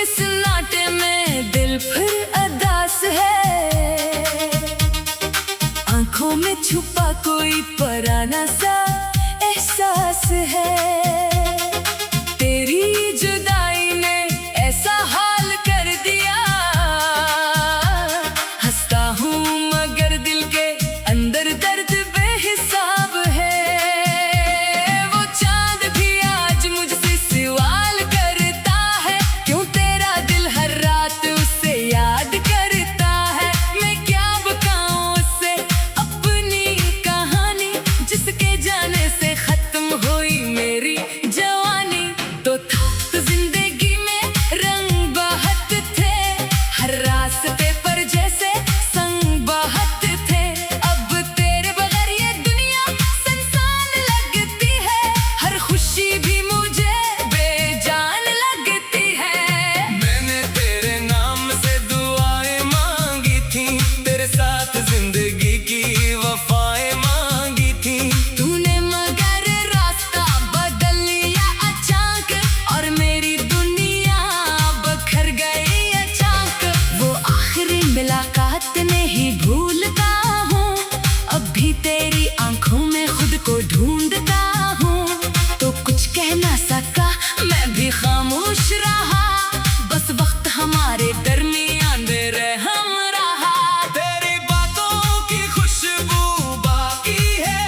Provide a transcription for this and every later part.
के सन्नाटे में दिल फिर अदास है। आंखों में छुपा कोई पराना सा एहसास है। तेरी जुदाई ने ऐसा हाल कर दिया, हंसता हूँ मगर दिल के अंदर दर्द बेहिसाब है। वो चांद भी आज मुझसे सवाल करता है, क्यों तेरा दिल हर रात उसे याद करता है। मैं क्या बताऊं उससे अपनी कहानी, जिसके जाने से खत्म हुई मेरी जवानी। तो था तो जिंदगी में रंग बहत थे, हर रास्ते पर जैसे संग बहत थे। अब तेरे बगैर ये दुनिया सुनसान लगती है, हर खुशी भी मुझे बेजान लगती है। मैंने तेरे नाम से दुआएं मांगी थी, तेरे साथ जिंदगी की वफाएं मांगी थी। तूने मगर रास्ता बदल लिया अचानक, और मेरी दुनिया बखर गई अचानक। वो आखिरी मुलाकात नहीं भूलता हूँ, अब भी तेरी आंखों में खुद को ढूंढता हूँ। तो कुछ कह ना सका, मैं भी खामोश रहा, बस वक्त हमारे दरमियान बेरहम रहा। तेरी बातों की खुशबू बाकी है,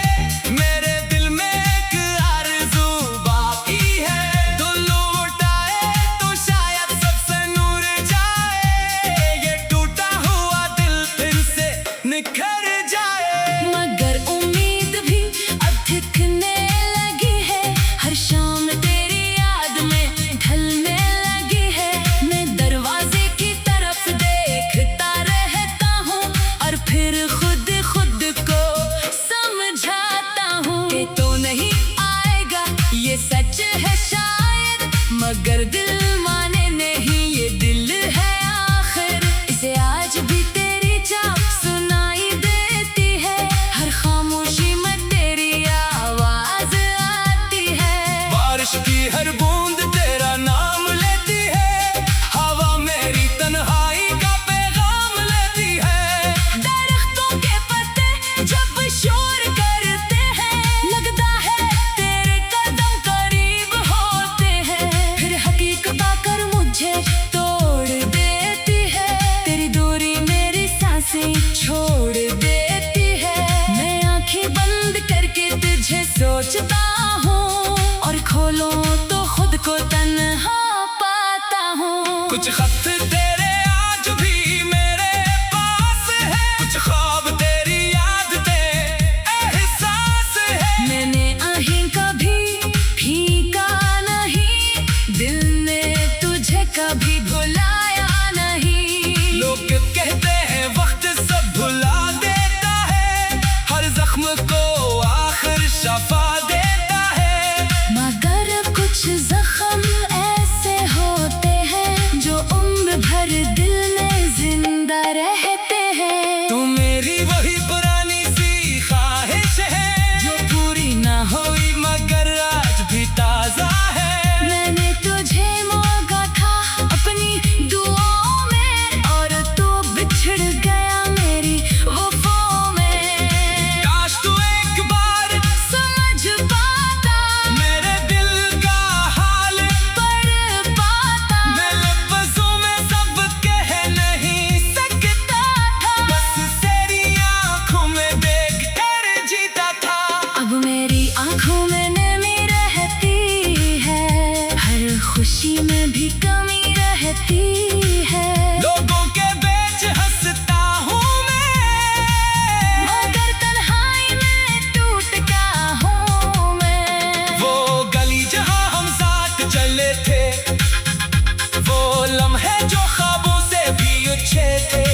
मेरे दिल में एक आरज़ू बाकी है। तो लौटाए तो शायद सबसे नूर जाए, ये टूटा हुआ दिल फिर से निखर जाए। मगर उम्मीद भी अब दिखने लगी है, हर शाम तेरी याद में ढलने लगी है। मैं दरवाजे की तरफ देखता रहता हूँ, और फिर खुद को समझाता हूँ कि तो नहीं आएगा, ये सच है शायद, मगर दिल माने नहीं, ये दिल है आखिर। इसे आज भी तेरी चाह सुनाई देती है, हर खामोशी में तेरी आवाज आती है। बारिश की हर बूंद तेरा नाम लेती है, हवा मेरी तन्हाई का पैगाम लेती है। दरख्तों के पत्ते जब शोर करते हैं, लगता है तेरे कदम करीब होते हैं। फिर हकीकत आकर मुझे तोड़ देती है, तेरी दूरी मेरी सांसें छोड़ देती है। मैं आंखें बंद करके तुझे सोचता हूँ, और खोलूं तो खुद को तन्हा पाता हूँ। कुछ खत तेरे आज भी मेरे पास है, कुछ ख्वाब तेरी याद ते एहसास है। मैंने आहें कभी फीका नहीं, दिल ने तुझे कभी भुलाया नहीं। लोग कहते हैं वक्त सब भुला देता है, हर जख्म को आखिर शफा देता है। मगर कुछ जख्म ऐसे होते हैं, जो उम्र भर दिल में जिंदा रहते हैं। तू मेरी वही पुरानी सी ख्वाहिश है, जो पूरी ना हुई मगर आज भी ताजा है। मैंने तुझे मांगा था अपनी दुआओं में, और तू बिछड़ गया मेरी वफाओं में। काश तू एक बार समझ पाता मेरे दिल का हाल पढ़ पाता, मैं लफ्ज़ों में सब कह नहीं सकता था। बस तेरी आंखों में देख कर जीता था। अब मेरी आंखों में नमी रहती है, हर खुशी में भी कमी रहती है। लोगों के बीच हंसता हूँ मैं, मगर तन्हाई में टूटता हूँ मैं। वो गली जहाँ हम साथ चले थे, वो लम्हे जो ख्वाबों से भी अच्छे थे।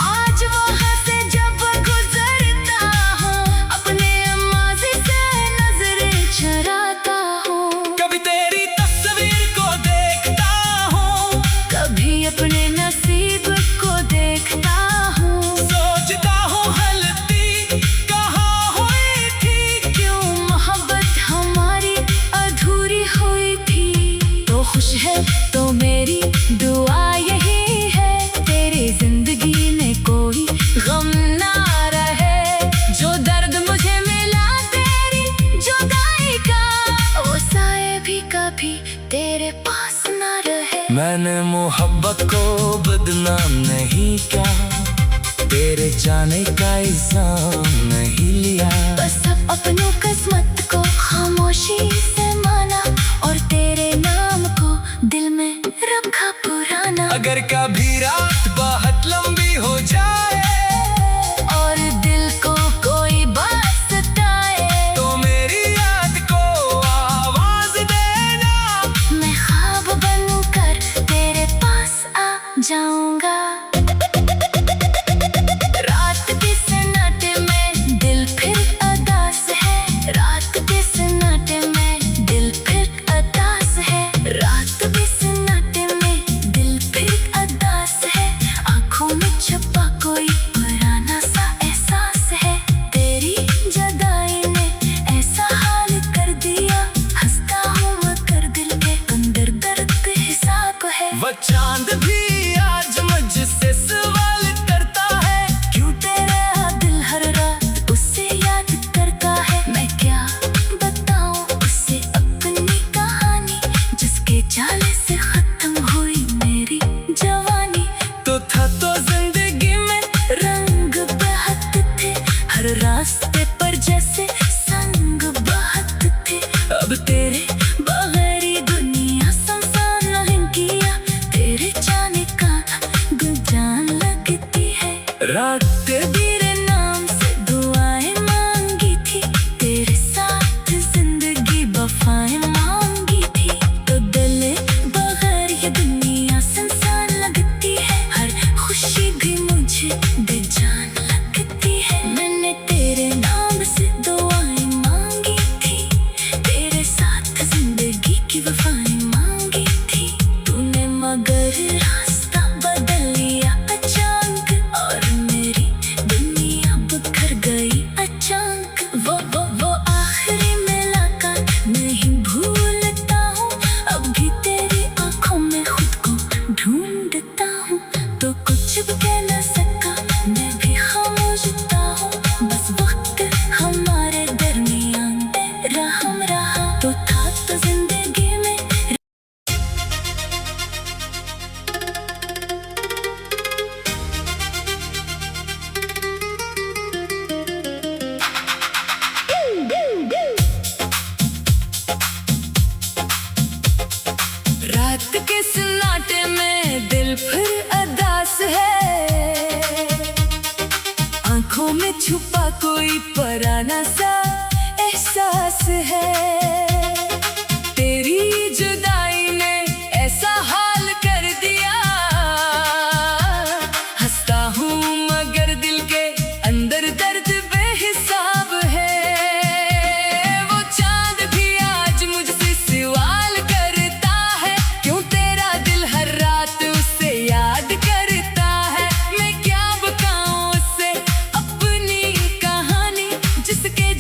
आज वहाँ से जब गुजरता हूँ, अपने माज़ी से नजरें चुराता हूँ। कभी तेरी तस्वीर को देखता हूँ, कभी अपने नसीब को देखता हूँ। सोचता हूँ गलती कहाँ हुई थी, क्यों मोहब्बत हमारी अधूरी हुई थी। तो खुश है तो मेरी तेरे पास ना रहे। मैंने मोहब्बत को बदनाम नहीं किया, तेरे जाने का इल्जाम नहीं लिया। बस अब अपनों किस्मत को खामोशी से माना और तेरे नाम को दिल में रखा पुराना। अगर कभी रात बहुत लंबी हो जाए और दिल को कोई बात सताए, तो मेरी याद को आवाज देना। मैं ख्वाब बनकर तेरे पास आ जाऊंगा। रात के सन्नाटे में दिल फिर अदास है, रात के सन्नाटे में दिल फिर अदास है, रात के सन्नाटे में दिल फिर अदास है। आँखों में छुपा कोई पुराना सा एहसास है, तेरी जुदाई ने ऐसा हाल कर दिया। हंसता हूँ मगर दिल के अंदर दर्द हिसाब है। वो चांद भी आज मुझसे सवाल करता है, क्यों तेरा दिल हर रात उससे याद करता है। मैं क्या बताऊं उससे अपनी कहानी, जिसके जाले से खत्म हुई मेरी जवानी। तो था तो जिंदगी में रंग बहते थे हर रास्ते पर जैसे संग बहते थे। अब तेरे बगैर ये दुनिया संसार नहीं किया, तेरे जाने का गुंजान लगती है। रात तेरे नाम से दुआएं मांगी थी, तेरे साथ जिंदगी वफाएं मांगी थी। तो दिल बगैर ये दुनिया संसार लगती है, हर खुशी भी मुझे बेजान लगती है। मैंने तेरे नाम से दुआएं मांगी थी, तेरे साथ जिंदगी की वफाएं मांगी थी। तूने मगर रास्ता बदल लिया अचानक, और मेरी दुनिया बिखर गई अचानक। वो आखिरी मुलाकात नहीं भूलता हूँ, अब भी तेरी आंखों में खुद को ढूंढता हूँ। तो कुछ भी कह न सका, मैं भी खामोश हूँ। बस वक्त हमारे दरमियान बेरहम रहा, तो था तो जिंदगी में। रात के सन्नाटे में दिल फिर अदास है, आंखों में छुपा कोई पुराना सा एहसास है। तेरी जुदाई ने ऐसा हाल कर दिया। हंसता हूँ मगर दिल के अंदर दर्द बेहिसाब है। वो चांद भी आज मुझसे सवाल करता है, क्यों तेरा दिल हर रात उससे याद करता है। मैं क्या बताऊं उससे अपनी कहानी, जिसके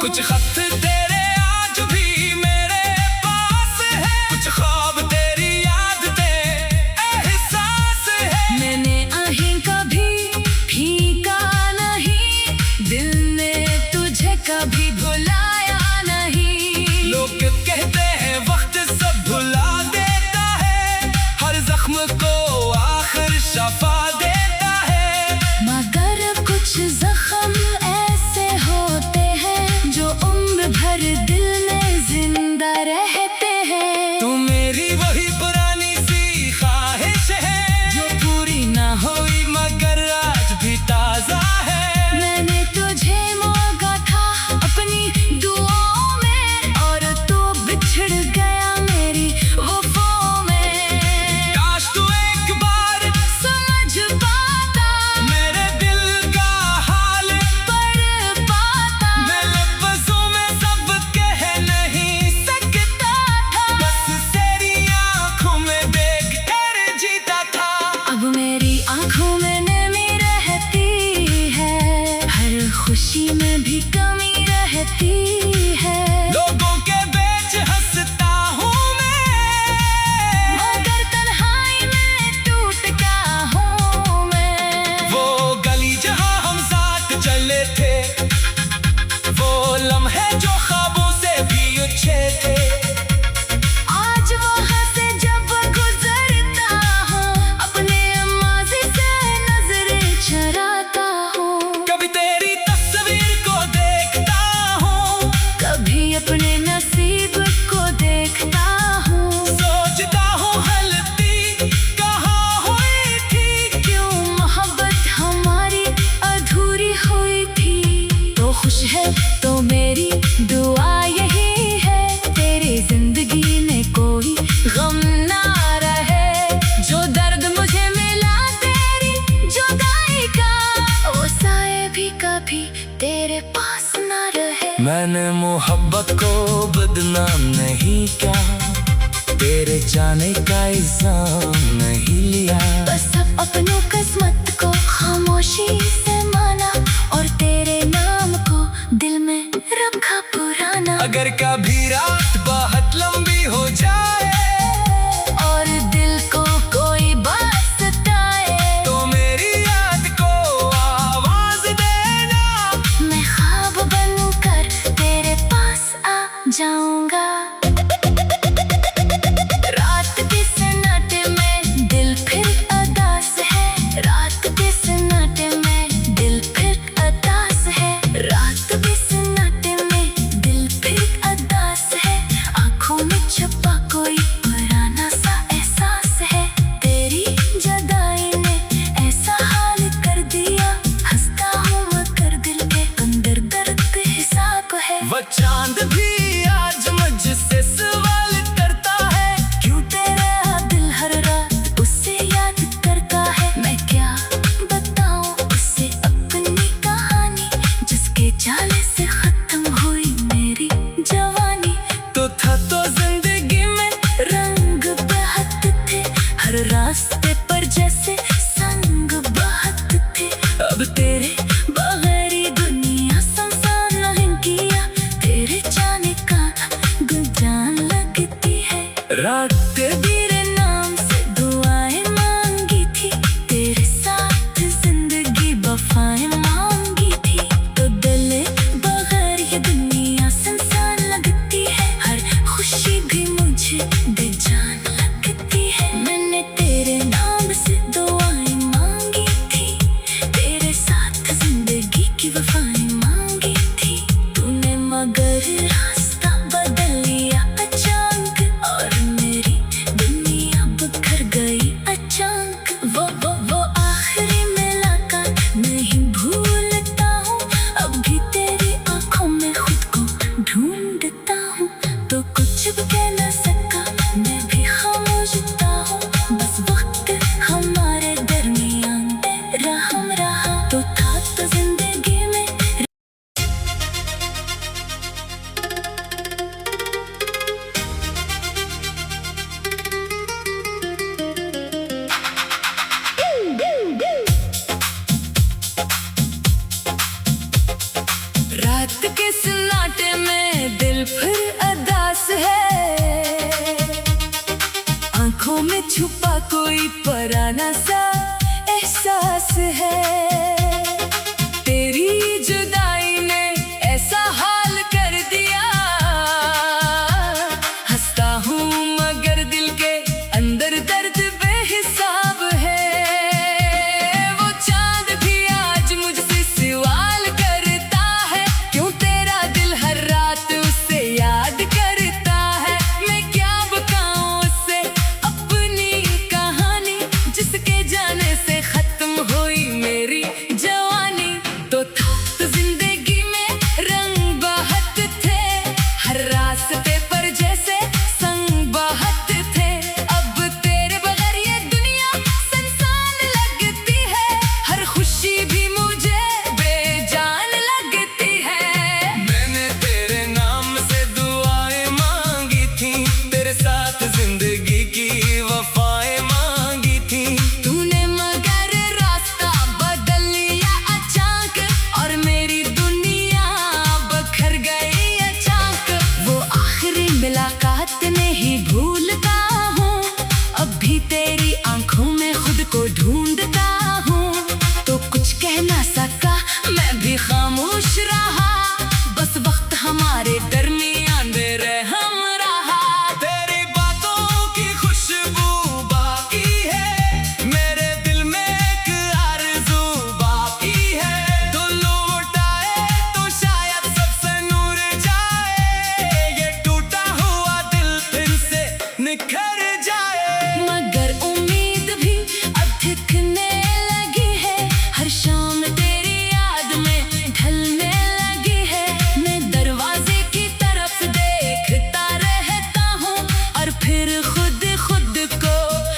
कुछ खत तेरे आज भी मेरे पास है, कुछ ख्वाब तेरी याद ते एहसास है। मैंने आहीं कभी फीका नहीं, दिल ने तुझे कभी भुलाया नहीं। लोग कहते हैं वक्त सब भुला देता है, हर जख्म को आखिर शफा देता है। मगर कुछ जख्म ऐसे होते हैं जो उम्र भर दिल में जिंदा रहते हैं। तू मेरी वही पुरानी सी ख्वाहिश है, जो पूरी ना हुई मगर आज भी ताजा है। मैंने तुझे मांगा था अपनी दुआओं में, और तू बिछड़ गया मेरी वफाओं में। काश तू एक बार समझ पाता, मेरे दिल का हाल पढ़ पाता, मैं लफ्ज़ों में सब कह नहीं सकता था, बस तेरी आंखों में देख कर जीता था। अब मेरी आंखों में नमी रहती है, हर खुशी में भी कमी रहती है। लोगों के बीच हंसता हूँ मैं, मगर तन्हाई में टूटता हूँ मैं। वो गली जहाँ हम साथ चले थे, वो लम्हे जो ख्वाबों से भी अच्छे थे। आज वहाँ से जब गुजरता हूँ, अपने माज़ी से नजरें चुराता हूँ। कभी तेरी तस्वीर को देखता हूँ, कभी अपने नसीब को देखता हूँ। सोचता हूँ गलती कहाँ हुई थी, क्यों मोहब्बत हमारी अधूरी हुई थी। तो खुश है तो मेरी दुआ यही है, तेरी जिंदगी में कोई गम ना रहे। जो दर्द मुझे मिला तेरी जुदाई का, वो साए भी कभी तेरे पास ना रहे। मैंने मोहब्बत को बदनाम नहीं किया, तेरे जाने का इल्जाम नहीं लिया। बस अब अपनों किस्मत को खामोशी से माना, और तेरे नाम को दिल में रखा पुराना। अगर कभी रात बहुत लंबी हो जाए, और दिल को कोई बात सताए, तो मेरी याद को आवाज देना, मैं ख्वाब बनकर तेरे पास आ जाऊंगा। रात के सन्नाटे में दिल फिर अदास है, रात के सन्नाटे में दिल फिर अदास है, रात के सन्नाटे में दिल फिर अदास है। आंखों में छुपा कोई पुराना सा एहसास है, तेरी जुदाई ने ऐसा हाल कर दिया। हंसता हूँ मगर दिल के अंदर दर्द हिसाब है। वो चांद भी आज मुझसे सवाल करता है, क्यों तेरा दिल हर रात उससे याद करता है। मैं क्या बताऊं उससे अपनी कहानी, जिसके जाले से खत्म हुई मेरी जवानी। तो था तो जिंदगी में रंग बहत थे, हर रास्ते पर जैसे संग बहत थे। अब तेरे बगैर ये दुनिया संसार नहीं किया, तेरे जाने का गुंजान लगती है। रात तेरे नाम से दुआएं मांगी थी, तेरे साथ जिंदगी वफाएं मांगी थी। तो दिल बगैर ये दुनिया संसार लगती है, हर खुशी भी मुझे बेजान लगती है। मैंने तेरे नाम से दुआएं मांगी थी, तेरे साथ जिंदगी की वफाएं मांगी थी। तूने मगर रास्ता बदल लिया अचानक, और मेरी रात के सन्नाटे में दिल फिर अदास है, आंखों में छुपा कोई पराना सा एहसास है। तेरी जुदाई ने ऐसा हाल कर दिया, हंसता हूँ मगर दिल के अंदर दर्द बेहिसाब है। वो चांद भी आज मुझसे सवाल करता है, क्यों तेरा दिल हर रात उसे याद करता है। मैं क्या बताऊं उससे अपनी कहानी, जिसके जाने से खत्म हुई मेरी जवानी। तो था तो जिंदगी में रंग बहत थे, हर रास्ते पर जैसे संग बहत थे। अब तेरे बगैर ये दुनिया सुनसान लगती है, हर खुशी भी मुझे बेजान लगती है। मैंने तेरे नाम से दुआएं मांगी थी, तेरे साथ जिंदगी की वफाएं मांगी थी। तूने मगर रास्ता बदल लिया अचानक, और मेरी दुनिया बखर गई अचानक। वो आखिरी मुलाकात नहीं भूलता हूँ, अब भी तेरी आंखों में खुद को ढूंढता हूँ। तो कुछ कह ना सका, मैं भी खामोश रहा, बस वक्त हमारे दरमियान बेरहम रहा। तेरी बातों की खुशबू बाकी है, मेरे दिल में एक आरज़ू बाकी है। तो लौटाए तो शायद सबसे नूर जाए, ये टूटा हुआ दिल फिर से निखर जाए। मगर उम्मीद भी अब दिखने लगी है, हर शाम तेरी याद में ढलने लगी है। मैं दरवाजे की तरफ देखता रहता हूँ, और फिर खुद को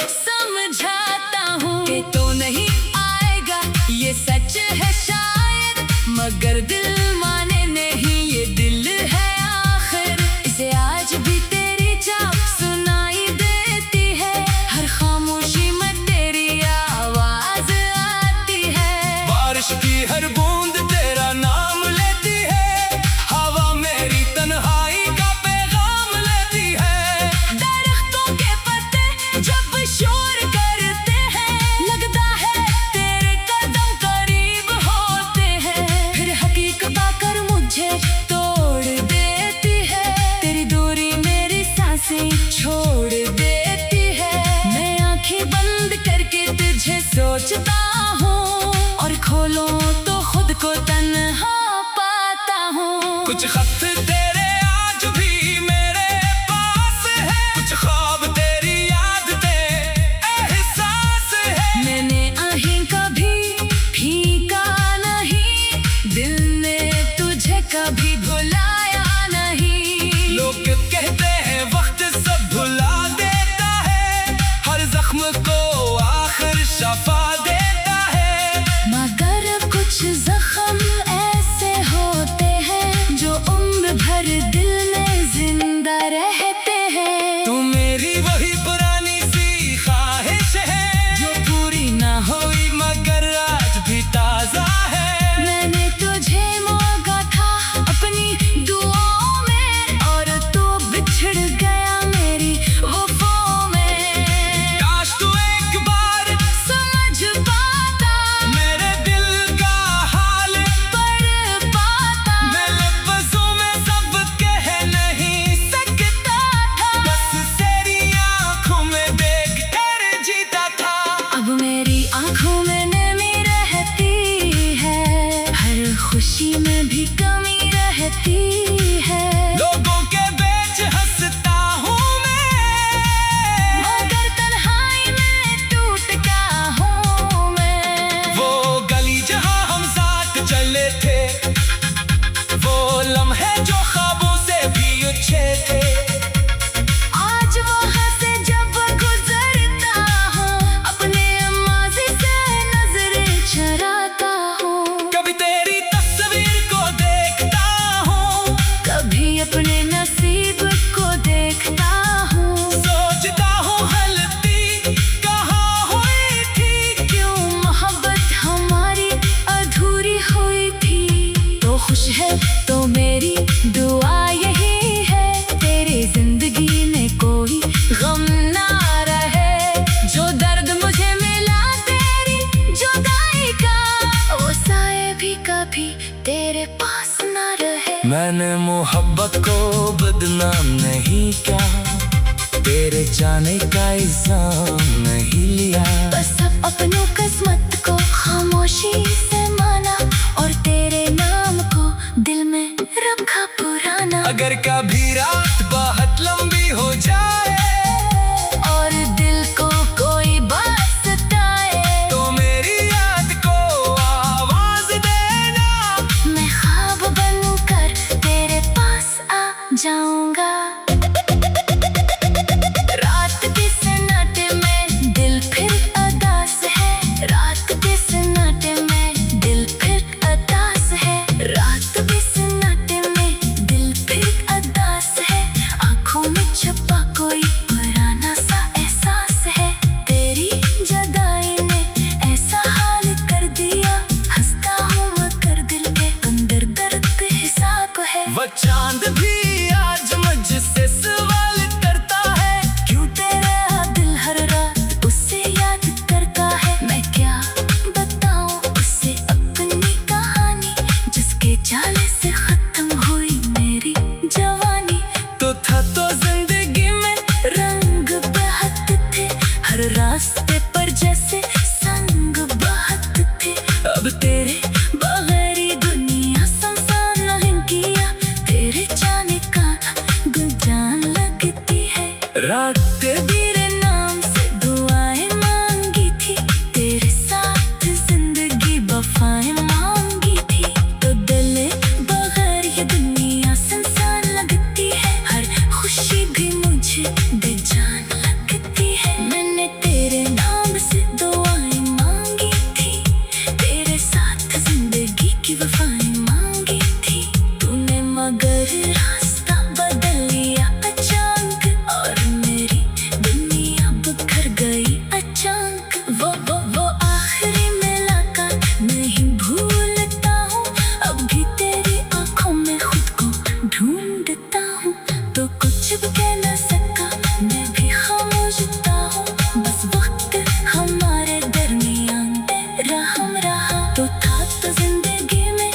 समझाता हूँ कि तो नहीं आएगा, ये सच है शायद, मगर दिल माने नहीं, ये दिल है आखिर। इसे आज भी तेरी चाप सुनाई देती है, हर खामोशी में तेरी आवाज आती है। बारिश की हर बूंद तेरा नाम लेती है, हवा मेरी तन्हाई का पैगाम लेती है। दरख्तों के पत्ते जब शोर करते हैं, लगता है तेरे कदम करीब होते हैं। फिर हकीकत आकर मुझे तोड़ देती है, तेरी दूरी मेरी सांसें छोड़ देती है। मैं आंखें बंद करके तुझे सोचता हूँ, और खोलो तो खुद को तन्हा पाता हूँ। कुछ खत तेरे आज भी मेरे पास है, कुछ ख्वाब तेरी याद ते एहसास है। मैंने आहें कभी फीका नहीं, दिल ने तुझे कभी भुलाया नहीं। लोग कहते हैं वक्त सब भुला देता है, हर जख्म को आखिर शफा देता है। मगर कुछ जख्म ऐसे होते हैं, जो उम्र भर दिल में जिंदा रहते हैं। तू मेरी वही पुरानी सी ख्वाहिश है, जो पूरी ना हुई मगर आज भी ताजा है। मैंने तुझे मांगा था अपनी दुआओं में, और तू बिछड़ गया मेरी वफाओं में। काश तू एक बार समझ पाता मेरे दिल का हाल पढ़ पाता, मैं लफ्ज़ों में सब कह नहीं सकता था, बस तेरी आंखों में देख कर जीता था। अब मेरी आंखों में नमी रहती है, हर खुशी में भी कमी रहती है। लोगों के बीच हंसता हूँ मैं, मगर तन्हाई में टूटता हूँ मैं। वो गली जहाँ हम साथ चले थे, वो लम्हे जो ख्वाबों से भी अच्छे थे। आज वहाँ से जब गुजरता हूँ, अपने माज़ी से नजरें चुराता हूँ। कभी तेरी तस्वीर को देखता हूँ, कभी अपने नसीब को देखता हूँ। सोचता हूँ गलती कहाँ हुई थी, क्यों मोहब्बत हमारी अधूरी हुई थी। तो खुश है तो मेरी दुआ यही है, तेरी जिंदगी में कोई गम ना रहे। जो दर्द मुझे मिला तेरी जुदाई का, वो साए भी कभी तेरे पास ना रहे। मैंने मोहब्बत को बदनाम नहीं किया, तेरे जाने का इल्जाम नहीं लिया। बस अब अपनों किस्मत को खामोशी से माना, और तेरे नाम को दिल में रखा पुराना। अगर कभी रात बहुत लंबी हो जाए और दिल को कोई बात सताए, तो मेरी याद को आवाज देना। मैं ख्वाब बनकर तेरे पास आ जाऊंगा। रात के सन्नाटे में दिल फिर अदास है, रात के सन्नाटे में दिल फिर अदास है, रात के सन्नाटे में दिल फिर अदास है। आंखों में छुपा कोई पुराना सा एहसास है, तेरी जुदाई ने ऐसा हाल कर दिया। हंसता हूँ मगर दिल के अंदर दर्द हिसाब है। वो चांद भी आज मुझसे सवाल करता है, क्यों तेरा दिल हर रात उससे याद करता है। मैं क्या बताऊं उससे अपनी कहानी, जिसके जाले से खत्म हुई मेरी जवानी। तो था तो जिंदगी में रंग बहते थे हर रास्ते पर, जैसे संग बहते थे। अब तेरे बगैर ये दुनिया संसार नहीं किया, तेरे जाने का गुंजान लगती है। रात तेरे नाम से दुआएं मांगी थी, तेरे साथ जिंदगी वफाएं मांगी थी। तो दिल बगैर ये दुनिया संसार लगती है, हर खुशी भी मुझे बेजान लगती है। मैंने तेरे नाम से दुआएं मांगी थी, तेरे साथ जिंदगी की वफाएं मांगी थी। तूने मगर रास्ता बदल लिया अचानक, और मेरी दुनिया बिखर गई अचानक। वो आखिरी मुलाकात नहीं भूलता हूँ, अब भी तेरी आंखों में खुद को ढूंढता हूँ। तो कुछ भी कह न सका, मैं भी खामोशता हूँ। बस वक्त हमारे दरमियान रहम रहा, तो था तो जिंदगी में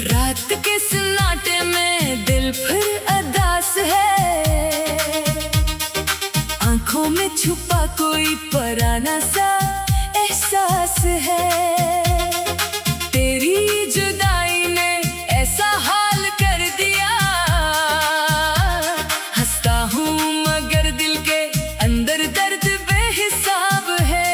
रात के सन्नाटे में दिल फिर अदास है, आंखों में छुपा कोई पुराना सा एहसास है। तेरी जुदाई ने ऐसा हाल कर दिया, हंसता हूँ मगर दिल के अंदर दर्द बेहिसाब है।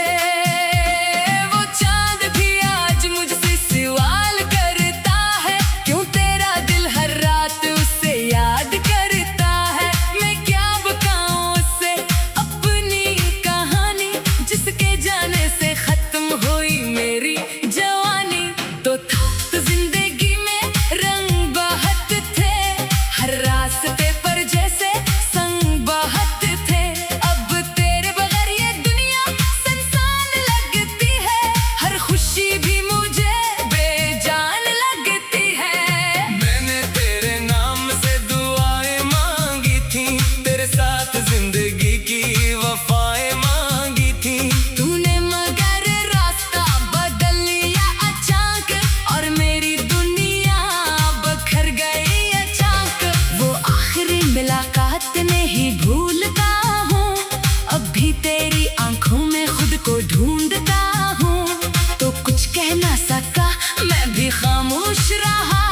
वो चांद भी आज मुझसे सवाल करता है, क्यों तेरा दिल हर रात उससे याद करता है। मैं क्या बताऊं उससे अपनी कहानी, जिसके जाने से खत्म हुई मेरी जवानी। तो था तो जिंदगी में रंग बहते थे हर रास्ते पर, जैसे संग बहते थे। अब तेरे बगैर ये दुनिया संसान लगती है, हर खुशी भी मुझे बेजान लगती है। मैंने तेरे नाम से दुआएं मांगी थी, तेरे साथ जिंदगी की वफाएं मांगी थी। तूने मगर रास्ता बदल लिया अचानक, और मेरी दुनिया बिखर गई अचानक। वो आखिरी मुलाकात नहीं भूलता हूँ, अब भी तेरी आंखों में खुद को ढूंढता हूँ। तो कुछ कह ना सका, मैं भी खामोश रहा।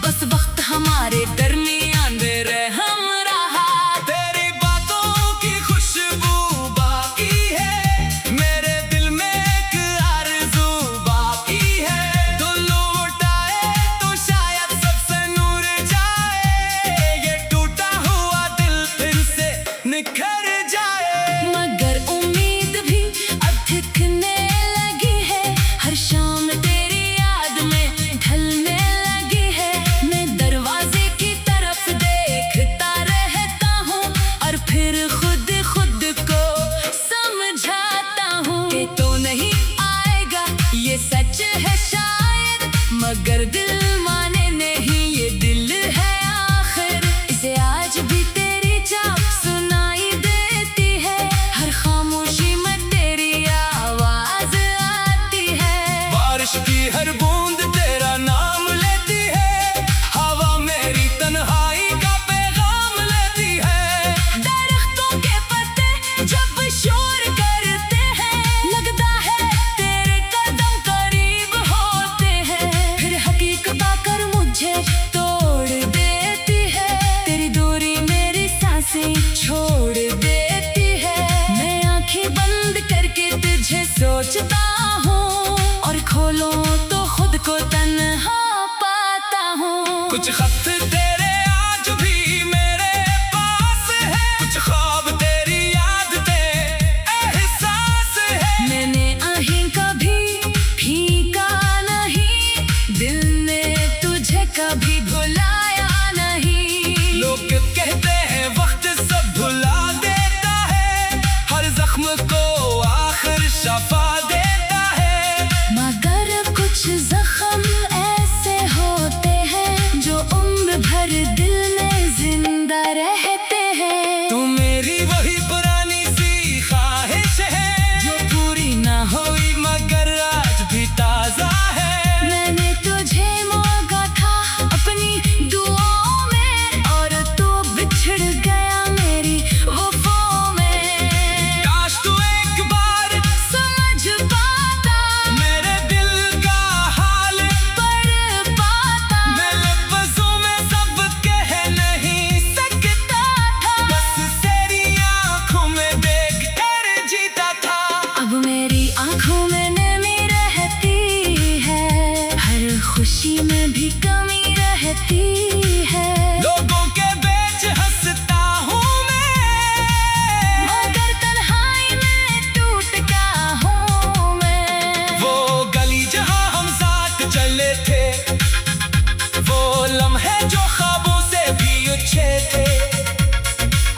बस वक्त हमारे दरमियान रहम रहा। तेरी बातों की खुशबू बाकी है, मेरे दिल में एक आरज़ू बाकी है। तो लौटाए तो शायद सबसे नूर जाए, ये टूटा हुआ दिल फिर से निखर जाए। मगर उम्मीद भी अब दिखने लगी है, हर शाम तेरी याद में ढलने लगी है। मैं कुछ खत तेरे आज भी मेरे पास है, कुछ ख्वाब तेरी याद ते एहसास है। मैंने आहें कभी फीका नहीं, दिल ने तुझे कभी भुलाया नहीं। लोग कहते हैं वक्त सब भुला देता है, हर जख्म को आखिर शफा देता है। मगर कुछ जख्म ऐसे होते हैं जो उम्र भर दिल में जिंदा रहते हैं। तू मेरी वही पुरानी सी ख्वाहिश है, जो पूरी ना हुई मगर आज भी ताजा है। मैंने तुझे मांगा था अपनी दुआओं में, और तू बिछड़ गया मेरी वफाओं में। काश तू एक बार समझ पाता मेरे दिल का हाल पढ़ पाता, मैं लफ्ज़ों में सब कह नहीं सकता था। बस तेरी आंखों में देख कर जीता था। अब मेरी आंखों में नमी रहती है, हर खुशी में भी कमी रहती है। लोगों के बीच हंसता हूँ मैं, मगर तन्हाई में टूटता हूँ मैं। वो गली जहाँ हम साथ चले थे, वो लम्हे जो ख्वाबों से भी अच्छे थे।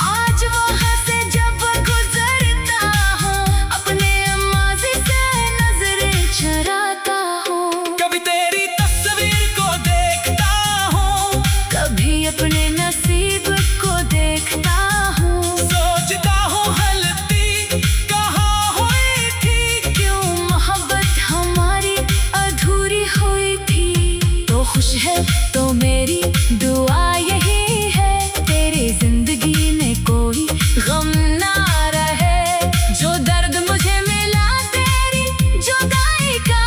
आज वहाँ से जब गुजरता हूँ, अपने माज़ी से नजरें चुराता हूँ। कभी तेरी तस्वीर को देखता हूँ, कभी अपने नसीब को देखता हूँ। सोचता हूँ गलती कहाँ हुई थी, क्यों मोहब्बत हमारी अधूरी हुई थी। तो खुश है तो मेरी दुआ यही है, तेरी जिंदगी में कोई गम ना रहे। जो दर्द मुझे मिला तेरी जुदाई का,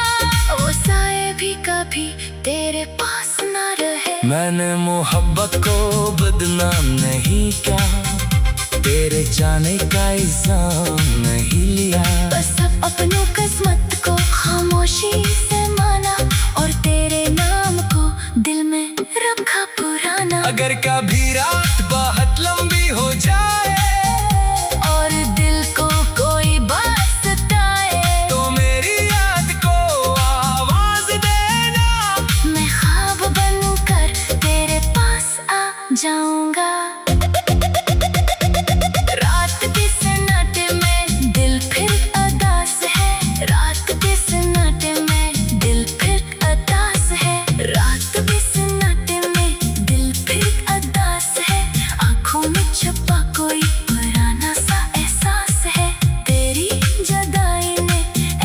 वो साए भी कभी तेरे पास ना रहे। मैंने मोहब्बत को बदनाम नहीं कहा, तेरे जाने का इल्जाम नहीं लिया। बस अब अपनों किस्मत को खामोशी से माना, और तेरे नाम को दिल में रखा पुराना। अगर कभी रात बहुत लंबी हो जाए और दिल को कोई बात सताए, तो मेरी याद को आवाज देना। मैं ख्वाब बनकर तेरे पास आ जाऊंगा। रात के सन्नाटे में दिल फिर अदास है, रात के सन्नाटे में दिल फिर अदास है। रात के सन्नाटे में दिल फिर अदास है, आंखों में छुपा कोई पुराना सा एहसास है। तेरी जुदाई ने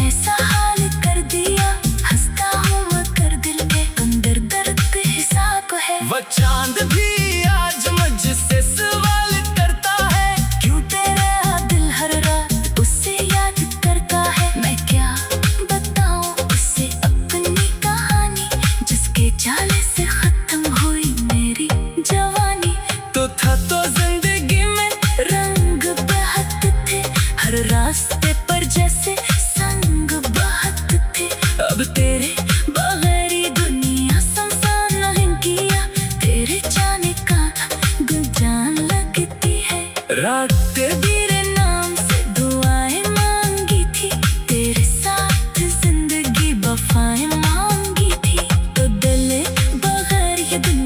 ऐसा हाल कर दिया, हंसता हूँ मगर दिल के अंदर दर्द हिसाब है। वो चांद भी आज मुझसे सवाल करता है, क्यों तेरा दिल हर रात उससे याद करता है। मैं क्या बताऊं उससे अपनी कहानी, जिसके जाले से खत्म हुई मेरी जवानी। तो था तो जिंदगी में रंग बहत थे, हर रास्ते पर जैसे संग बहत थे। अब तेरे बगैर ये दुनिया संसार नहीं किया, तेरे जाने का गुलजान लगती है। रात तेरे नाम से दुआएं मांगी थी, तेरे साथ जिंदगी वफाएं मांगी थी। तो दिल बगैर ये दुनिया